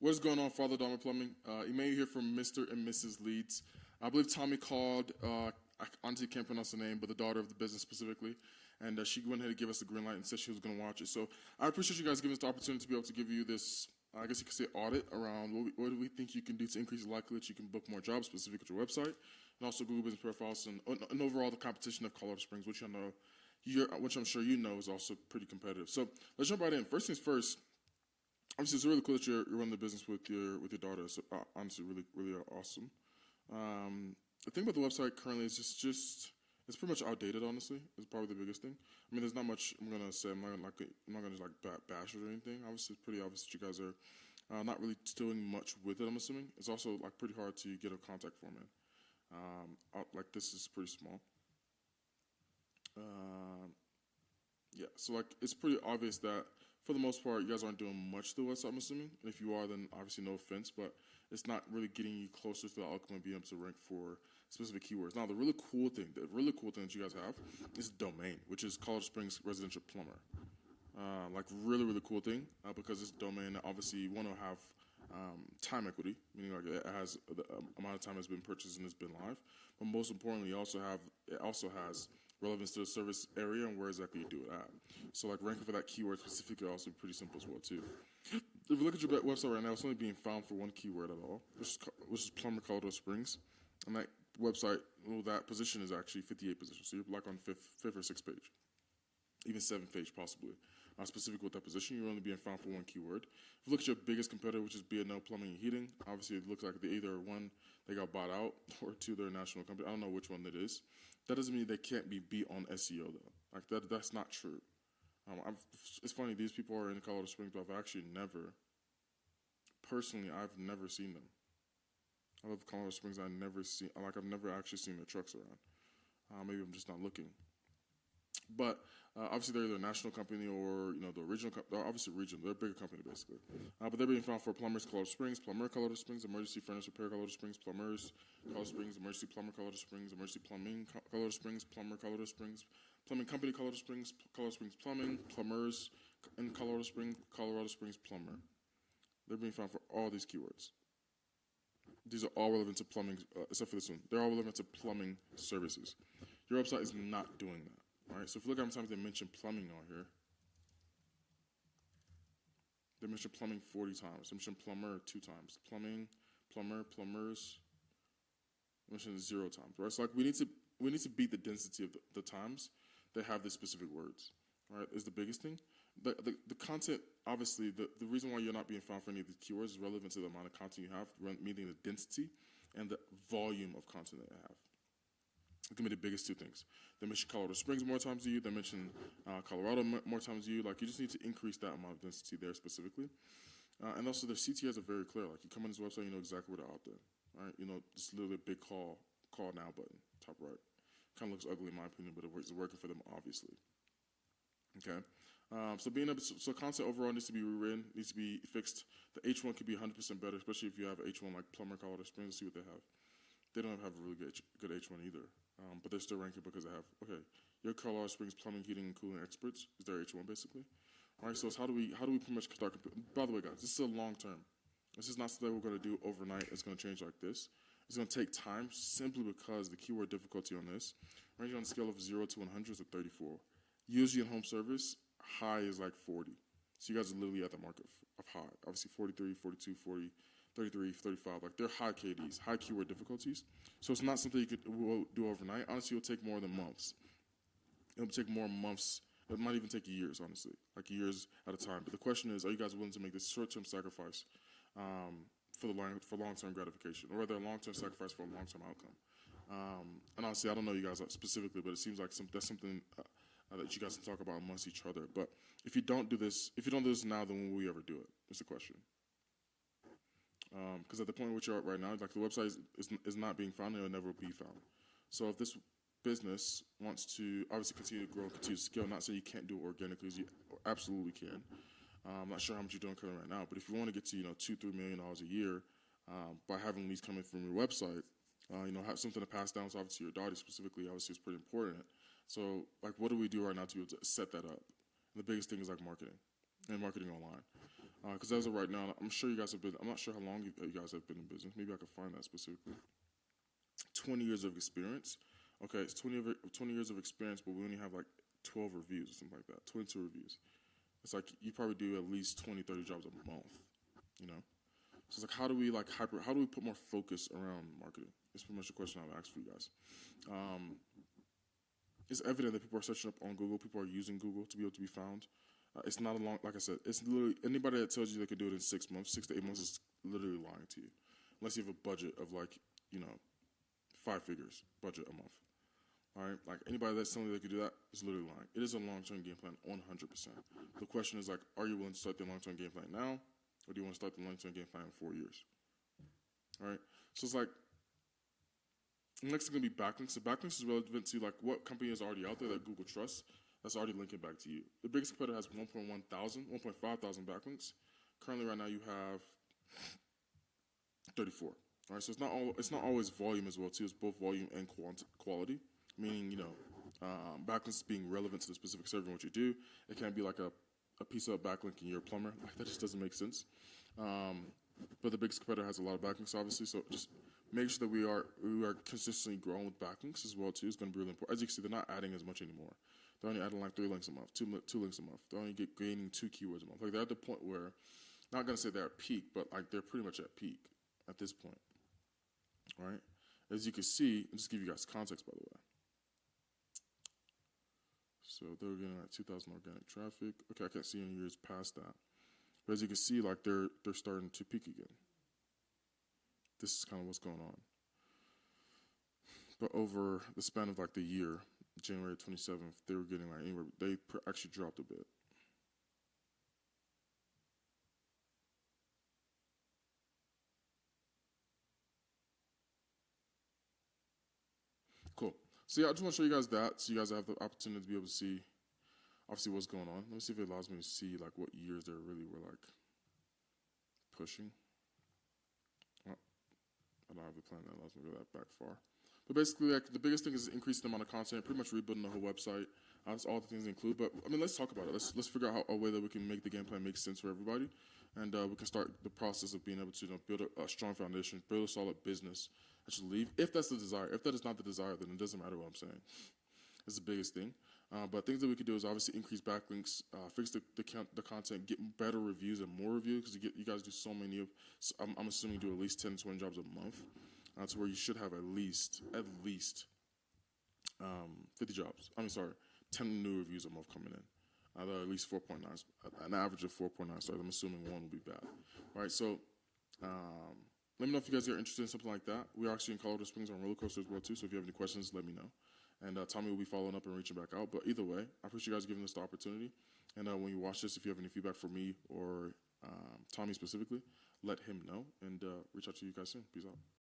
What is going on, Father Dharma Plumbing? You may hear from Mr. and Mrs. Leeds. I believe Tommy called, I honestly can't pronounce the name, but the daughter of the business specifically. And she went ahead and gave us the green light and said she was going to watch it. So I appreciate you guys giving us the opportunity to be able to give you this, I guess you could say, audit around what do we think you can do to increase the likelihood that you can book more jobs, specifically with your website, and also Google Business Profiles, and overall the competition of Colorado Springs, which which I'm sure you know is also pretty competitive. So let's jump right in. First things first. Obviously, it's really cool that you're running the business with your daughter. It's honestly really awesome. The thing about the website currently is just it's pretty much outdated. Honestly, is probably the biggest thing. I mean, there's not much I'm gonna say. I'm not gonna just like bash it or anything. Obviously, it's pretty obvious that you guys are not really doing much with it. I'm assuming it's also like pretty hard to get a contact form in. Like this is pretty small. Yeah, so like it's pretty obvious that for the most part you guys aren't doing much to the website, I'm assuming. And if you are, then obviously no offense, but it's not really getting you closer to the outcome of being able to rank for specific keywords. Now the really cool thing that you guys have is the domain, which is Colorado Springs Residential Plumber. Like really cool thing because this domain obviously you want to have time equity, meaning like it has the amount of time it's been purchased and it's been live. But most importantly, it also has relevance to the service area and where exactly you do it at. So like ranking for that keyword specifically also be pretty simple as well too. If you look at your website right now, it's only being found for one keyword at all, which is Plumber Colorado Springs, and that website, well, that position is actually 58 positions. So you're like on fifth or sixth page, even seventh page possibly. Specific with that position, you're only being found for one keyword. If you look at your biggest competitor, which is B&O Plumbing and Heating, obviously it looks like they either one, they got bought out, or two, they're a national company. I don't know which one that is. That doesn't mean they can't be beat on SEO though. Like that's not true. It's funny, these people are in Colorado Springs, but I've actually I've never seen them. I love Colorado Springs. I've never actually seen their trucks around. Maybe I'm just not looking. But obviously they're either a national company or the regional. They're obviously regional. They're a bigger company basically. But they're being found for plumbers Colorado Springs, plumber Colorado Springs, emergency furnace repair Colorado Springs, plumbers Colorado Springs, emergency plumber Colorado Springs, emergency plumbing Colorado Springs, plumber Colorado Springs, plumbing company Colorado Springs plumbing, plumbers in Colorado Springs plumber. They're being found for all these keywords. These are all relevant to plumbing, except for this one. They're all relevant to plumbing services. Your website is not doing that. All right, so if you look at how many times they mention plumbing on here, they mention plumbing 40 times. They mention plumber 2 times. Plumbing, plumber, plumbers, they mention 0 times. Right, so like we need to beat the density of the times they have these specific words. All right, is the biggest thing. The content, obviously, the reason why you're not being found for any of these keywords is relevant to the amount of content you have, meaning the density and the volume of content that you have. It can be the biggest 2 things. They mention Colorado Springs more times than you. They mention Colorado more times than you. Like you just need to increase that amount of density there specifically. And also their CTRs are very clear. Like you come on this website, you know exactly what they're out there. Right? It's literally a big call now button, top right. Kind of looks ugly in my opinion, but it's working for them obviously. Okay, so content overall needs to be rewritten, needs to be fixed. The H1 could be 100% better, especially if you have H1 like plumber Colorado Springs. Let's see what they have. They don't have a really good H1 either, but they're still ranking because they have your Colorado Springs plumbing, heating, and cooling experts is their H1 basically. All right, so it's how do we pretty much start? By the way, guys, this is a long term. This is not something we're going to do overnight. It's going to change like this. It's going to take time simply because the keyword difficulty on this ranges on a scale of 0 to 100 is a 34. Usually in home service, high is like 40. So you guys are literally at the mark of high. Obviously 43, 42, 40, 33, 35. Like they're high KDs, high keyword difficulties. So it's not something you could do overnight. Honestly, it'll take more than months. It'll take more months. It might even take years, honestly, like years at a time. But the question is, are you guys willing to make this short-term sacrifice for long-term gratification, or rather a long-term sacrifice for a long-term outcome? And honestly, I don't know you guys specifically, but it seems like that's something that you guys can talk about amongst each other. But if you don't do this now, then when will we ever do it? That's the question. Because at the point at which you're at right now, like the website is not being found, and it'll never be found. So if this business wants to obviously continue to grow and continue to scale, not saying you can't do it organically, you absolutely can. I'm not sure how much you're doing currently right now, but if you want to get to $2-3 million a year by having leads coming from your website, have something to pass down. So obviously your daughter specifically, obviously, is pretty important. So like, what do we do right now to be able to set that up? And the biggest thing is like marketing and marketing online. Because as of right now, I'm sure you guys have been. I'm not sure how long you guys have been in business. Maybe I could find that specifically. 20 years of experience. Okay, it's 20 years of experience, but we only have like 12 reviews or something like that. 22 reviews. It's like you probably do at least 20, 30 jobs a month. You know. So it's like, how do we how do we put more focus around marketing? It's pretty much the question I've asked for you guys. It's evident that people are searching up on Google. People are using Google to be able to be found. It's not a long, like I said, it's literally anybody that tells you they could do it in 6 months, 6 to 8 months is literally lying to you. Unless you have a budget of 5 figures budget a month. All right, like anybody that's telling you they could do that is literally lying. It is a long-term game plan, 100%. The question is are you willing to start the long-term game plan now, or do you want to start the long-term game plan in 4 years? All right, so it's like next is gonna be backlinks. So backlinks is relevant to what company is already out there that Google trusts that's already linking back to you. The biggest competitor has 1.5 thousand backlinks. Currently, right now you have 34. All right, so it's not always volume as well too. It's both volume and quality. Meaning, backlinks being relevant to the specific server and what you do. It can't be like a piece of backlink and you're a plumber. That just doesn't make sense. But the biggest competitor has a lot of backlinks, obviously. So just make sure that we are consistently growing with backlinks as well too. It's going to be really important. As you can see, they're not adding as much anymore. They're only adding like 3 links a month, two links a month. They're only gaining 2 keywords a month. Like they're at the point where, not going to say they're at peak, but like they're pretty much at peak at this point. All right. As you can see, I'll just give you guys context by the way. So they were getting like 2,000 organic traffic. Okay, I can't see any years past that. But as you can see, like they're starting to peak again. This is kind of what's going on. But over the span of like the year, January 27th, they were getting like anywhere. They actually dropped a bit. Cool. So yeah, I just want to show you guys that, so you guys have the opportunity to be able to see, obviously, what's going on. Let me see if it allows me to see like what years they really were like pushing. Oh, I don't have a plan that allows me to go that back far. But basically, like the biggest thing is increasing the amount of content, pretty much rebuilding the whole website. That's all the things include. But I mean, let's talk about it. Let's figure out a way that we can make the game plan make sense for everybody, and we can start the process of being able to build a strong foundation, build a solid business. I should leave if that's the desire. If that is not the desire, then it doesn't matter what I'm saying. It's the biggest thing. But things that we could do is obviously increase backlinks, fix the content, get better reviews and more reviews because you guys do so many of. So I'm assuming you do at least 10 to 20 jobs a month. To where you should have at least 50 jobs. 10 new reviews a month coming in. At least 4.9, an average of 4.9 stars. I'm assuming one will be bad. All right, so let me know if you guys are interested in something like that. We're actually in Colorado Springs on roller coaster as well too. So if you have any questions, let me know. And Tommy will be following up and reaching back out. But either way, I appreciate you guys giving us the opportunity. And when you watch this, if you have any feedback for me or Tommy specifically, let him know and reach out to you guys soon. Peace out.